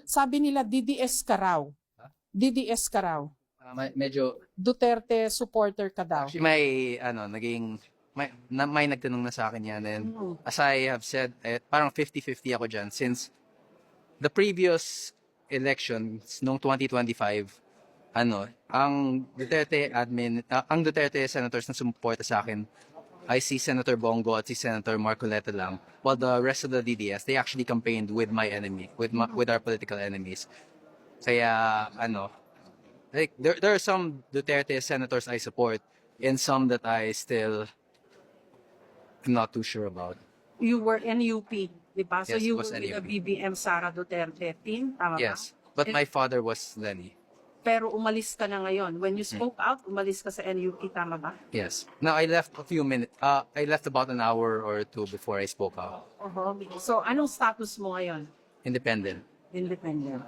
Sabi nila DDS ka raw. DDS ka raw. Medyo, Duterte supporter ka daw. actually, may nagtanong na sa akin yan. And as I have said, parang 50-50 ako dyan. Since the previous elections, noong 2025, ang Duterte senators na sumuporta sa akin, I see Senator Bongo at si Senator Marcoleta lang. While the rest of the DDS, they actually campaigned with my enemy, with our political enemies. Kaya, like, there are some Duterte senators I support and some that I still am not too sure about. You were NUP, di ba? So Yes, you was were with the NUP. BBM Sara Duterte team, tama ba? Yes, but my father was Lenny. Pero umalis ka na ngayon. When you spoke out, umalis ka sa NUP, tama ba? Yes. Now, I left a few minutes. I left about an hour or two before I spoke out. So anong status mo ngayon? Independent. Independent.